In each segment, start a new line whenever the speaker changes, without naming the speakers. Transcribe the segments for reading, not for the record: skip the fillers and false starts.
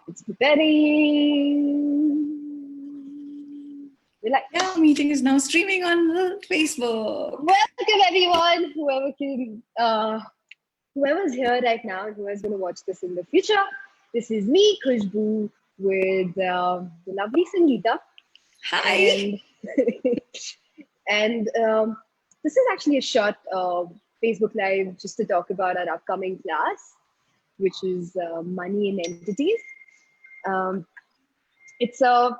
It's preparing. Relax.
Yeah, meeting is now streaming on Facebook.
Welcome everyone, whoever's here right now and whoever's going to watch this in the future. This is me, Khushboo, with the lovely Sangeeta.
Hi.
And this is actually a short Facebook Live just to talk about our upcoming class, which is Money in Entities. It's a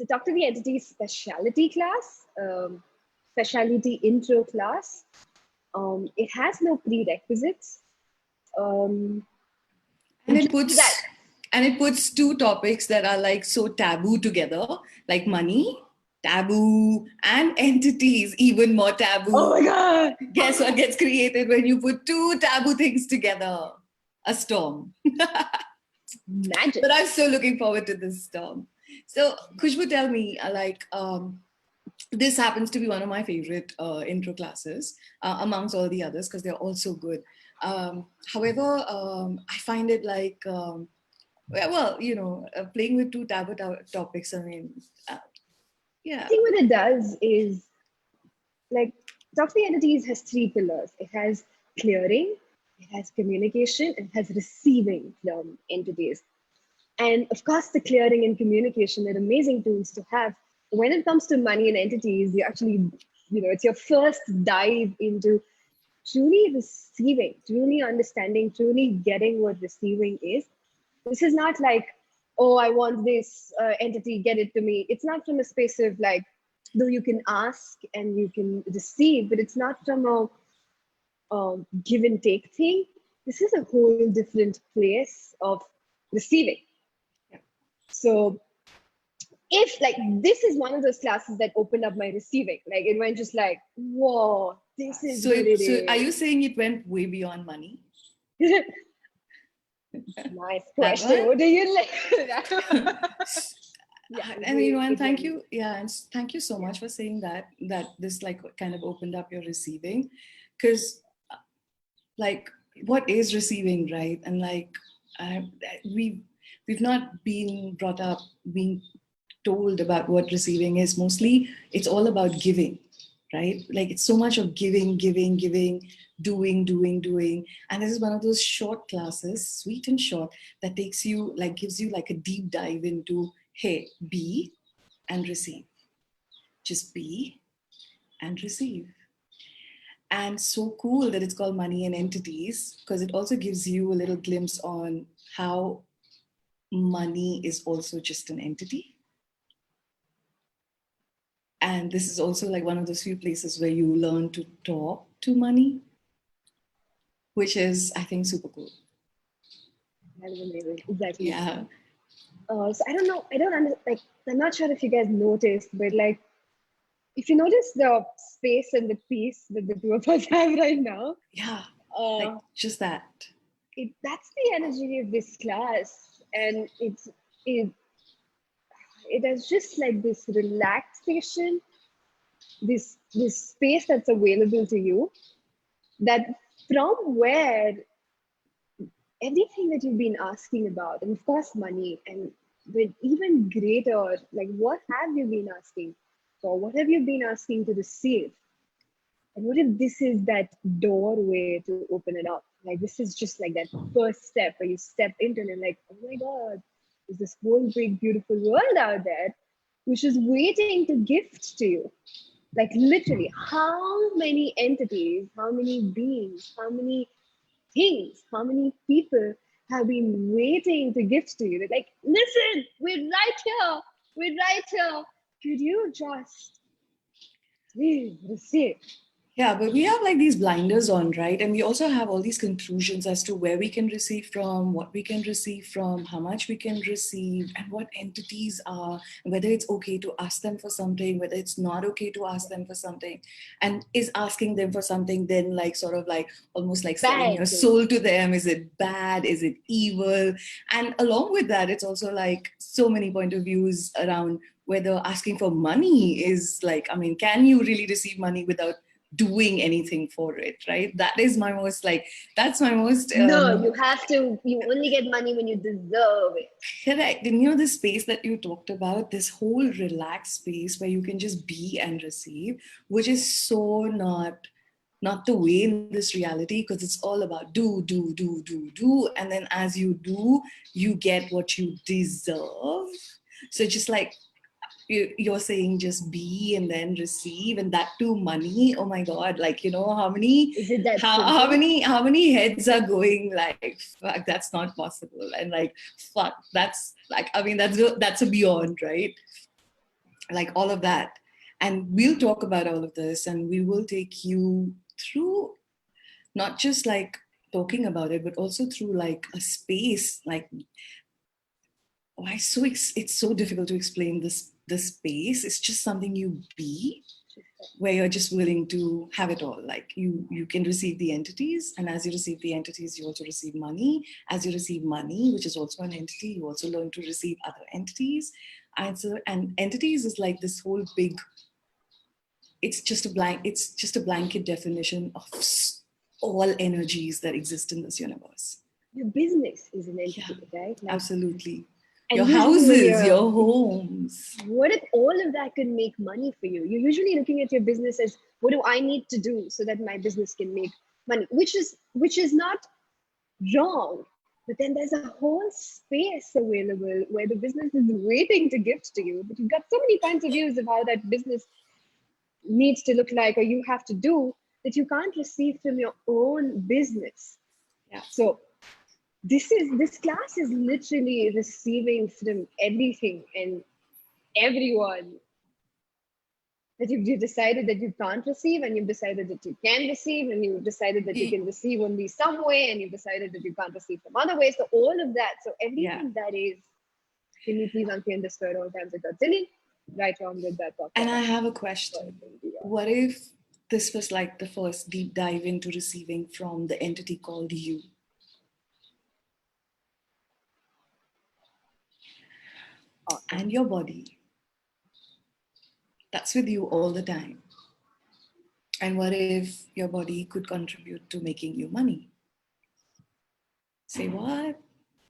Talk to the Entities speciality class, speciality intro class. It has no prerequisites.
And it puts two topics that are like so taboo together, like money, taboo, and entities, even more taboo.
Oh my God!
Guess what gets created when you put two taboo things together? A storm.
Magic.
But I'm still looking forward to this storm. So, Khushboo, tell me, this happens to be one of my favorite intro classes amongst all the others because they're all so good. However, I find it like, playing with two taboo topics, yeah.
I think what it does is, like, Talk to the Entities has three pillars. It has clearing, it has communication, and it has receiving from entities. And of course, the clearing and communication are amazing tools to have. When it comes to money and entities, you actually, it's your first dive into truly receiving, truly understanding, truly getting what receiving is. This is not like, oh, I want this entity, get it to me. It's not from a space of like, though you can ask and you can receive, but it's not from a give and take thing. This is a whole different place of receiving. So if like this is one of those classes that opened up my receiving, like it went just like, whoa, this is
so are you saying it went way beyond money?
Nice question. What do you like?
And thank you. Yeah, and thank you so much for saying that this like kind of opened up your receiving, because like what is receiving, right? And like we've not been brought up being told about what receiving is. Mostly it's all about giving, right? Like it's so much of giving, doing. And this is one of those short classes, sweet and short, that gives you like a deep dive into, hey, be and receive. Just be and receive. And so cool that it's called Money and Entities, because it also gives you a little glimpse on how money is also just an entity. And this is also like one of those few places where you learn to talk to money, which is, I think, super cool.
That is amazing. Exactly.
Yeah.
So I don't know. I'm not sure if you guys noticed, but like, if you notice the space and the peace that the two of us have right now.
Yeah. Like just that.
That's the energy of this class, and it has just like this relaxation, this space that's available to you, that from where everything that you've been asking about, and of course money, and but even greater, like what have you been asking for? What have you been asking to receive? And what if this is that doorway to open it up? Like this is just like that first step where you step into it and like, oh my God, there's this whole big, beautiful world out there, which is waiting to gift to you. Like literally, how many entities, how many beings, how many things, how many people have been waiting to gift to you? They're like, listen, we're right here. Could you just please receive?
Yeah, but we have like these blinders on, right? And we also have all these conclusions as to where we can receive from, what we can receive from, how much we can receive, and what entities are, and whether it's okay to ask them for something, whether it's not okay to ask them for something. And is asking them for something then like sort of like almost like selling your soul to them? Is it bad? Is it evil? And along with that, it's also like so many point of views around whether asking for money is like, I mean, can you really receive money without doing anything for it, right? That is my most like, that's my most
No, you have to, you only get money when you deserve it.
correct. And you know, the space that you talked about, this whole relaxed space where you can just be and receive, which is so not the way in this reality, because it's all about do, and then as you do, you get what you deserve. So just like you're saying, just be and then receive, and that too money. Oh my god, like, you know, how many
Is it that
how,
simple?
how many how many heads are going like, fuck, that's not possible, and like, fuck, that's like, I mean, that's a beyond, right? Like all of that. And we'll talk about all of this, and we will take you through not just like talking about it, but also through like a space like, why so it's so difficult to explain this space. It's just something you be, where you're just willing to have it all. Like you can receive the entities, and as you receive the entities, you also receive money. As you receive money, which is also an entity, you also learn to receive other entities. And entities is like this whole big, it's just a blanket definition of all energies that exist in this universe.
Your business is an entity,
Yeah,
right? Like,
absolutely.
and
Your
usually when
houses,
you're,
your homes.
what if all of that could make money for you? You're usually looking at your business as, what do I need to do so that my business can make money? Which is not wrong. But then there's a whole space available where the business is waiting to gift to you. But you've got so many points of views of how that business needs to look like, or you have to do, that you can't receive from your own business.
Yeah.
So this class is literally receiving from everything and everyone that you've decided that you can't receive, and you've decided that you can receive, and you've decided that you can receive only some way, and you've decided that you can't receive some other way. So all of that, so everything that is, can you please unclear and destroy all times it got silly, right, wrong, good, bad, pop,
And I have a question. What if this was like the first deep dive into receiving from the entity called you? And your body. That's with you all the time. And what if your body could contribute to making you money? Say what?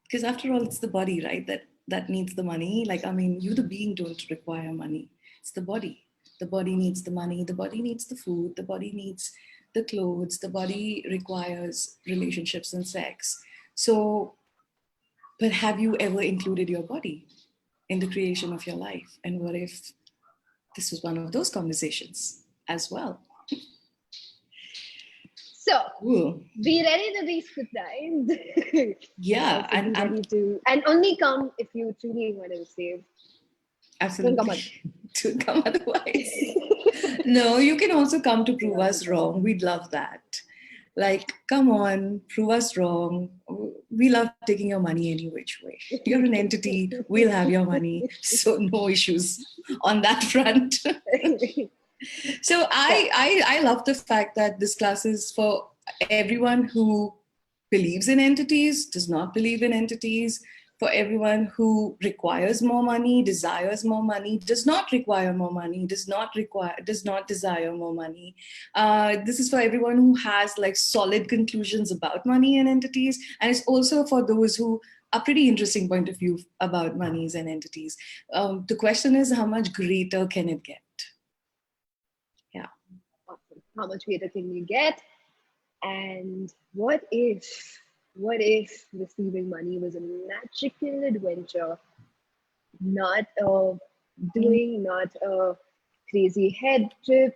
Because after all, it's the body, right? That needs the money. Like, I mean, you the being don't require money. It's the body. The body needs the money. The body needs the food. The body needs the clothes. The body requires relationships and sex. So, but have you ever included your body in the creation of your life? And what if this was one of those conversations as well?
So
Ooh.
Be ready to be surprised.
Yeah,
and be ready to, and only come if you truly want to receive.
Absolutely. Don't come otherwise. No, you can also come to prove us wrong. We'd love that. Like, come on, prove us wrong. We love taking your money any which way. You're an entity, we'll have your money. So no issues on that front. So I love the fact that this class is for everyone who believes in entities, does not believe in entities, for everyone who requires more money, desires more money, does not require more money, does not desire more money. This is for everyone who has like solid conclusions about money and entities, and it's also for those who a pretty interesting point of view about monies and entities. The question is, how much greater can it get? Yeah.
Awesome. How much greater can you get? And what if receiving money was a magical adventure, not a crazy head trip?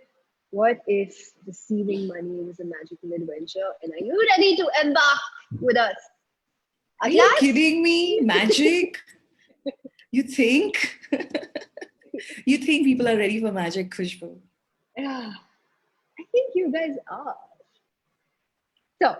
What if receiving money was a magical adventure? And are you ready to embark with us?
Are you kidding me? Magic? You think? You think people are ready for magic, Khushboo?
Yeah, I think you guys are. So,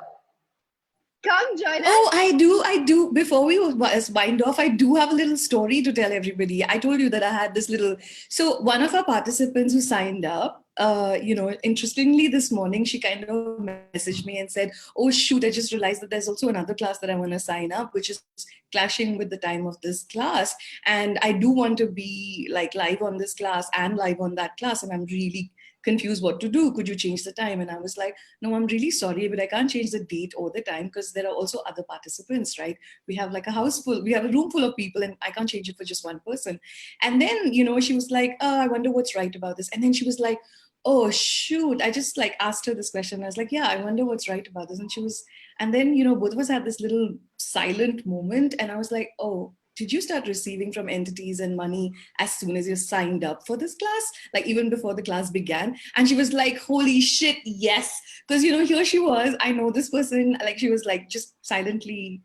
come join us.
Oh, I do. Before we wind off, I do have a little story to tell everybody. I told you that I had this little. So one of our participants who signed up, interestingly, this morning she kind of messaged me and said, "Oh shoot, I just realized that there's also another class that I want to sign up, which is clashing with the time of this class, and I do want to be like live on this class and live on that class, and I'm really confused what to do. Could you change the time? And I was like, no, I'm really sorry, but I can't change the date or the time because there are also other participants, right? We have like we have a room full of people and I can't change it for just one person. And then, she was like, oh, I wonder what's right about this. And then she was like, oh, shoot. I just like asked her this question. I was like, yeah, I wonder what's right about this. And then, both of us had this little silent moment. And I was like, oh, did you start receiving from entities and money as soon as you signed up for this class, like even before the class began? And she was like, holy shit, yes. Because, here she was, I know this person, like she was like just silently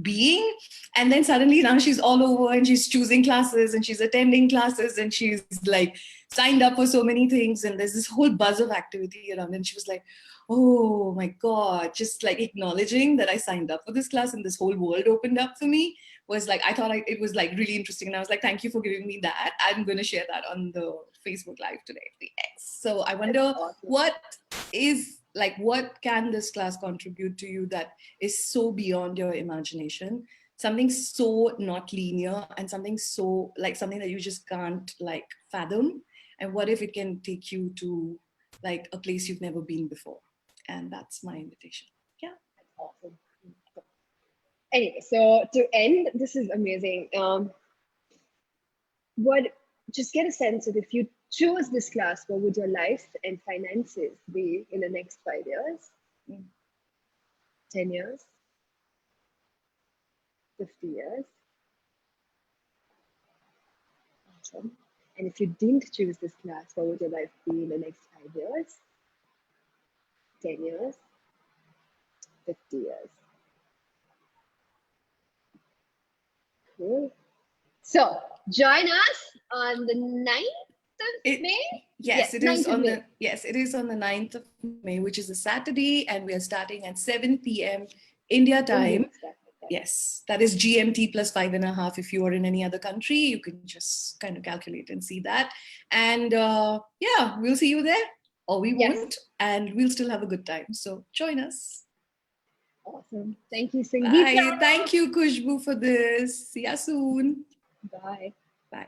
being, and then suddenly now she's all over and she's choosing classes and she's attending classes and she's like signed up for so many things, and there's this whole buzz of activity around. And she was like, oh my god, just like acknowledging that I signed up for this class and this whole world opened up for me was like, I thought it was like really interesting. And I was like, thank you for giving me that. I'm going to share that on the Facebook Live today. So I wonder, what can this class contribute to you that is so beyond your imagination? Something so not linear and something so like something that you just can't like fathom. And what if it can take you to like a place you've never been before? And that's my invitation. Yeah.
Awesome. Anyway, so to end, this is amazing. Just get a sense of, if you chose this class, what would your life and finances be in the next 5 years, 10 years, 50 years? Awesome. And if you didn't choose this class, what would your life be in the next 5 years, 10 years, 50 years? Cool. So join us on the 9th of May.
Yes, it is on the 9th of May, which is a Saturday, and we are starting at 7 p.m. India time. Yes, that is GMT plus 5.5. If you are in any other country, you can just kind of calculate and see that. And yeah, we'll see you there, or we won't, and we'll still have a good time. So join us.
Awesome. Thank you, Sangeeta.
Bye. Thank you, Khushboo, for this. See ya soon.
Bye.
Bye.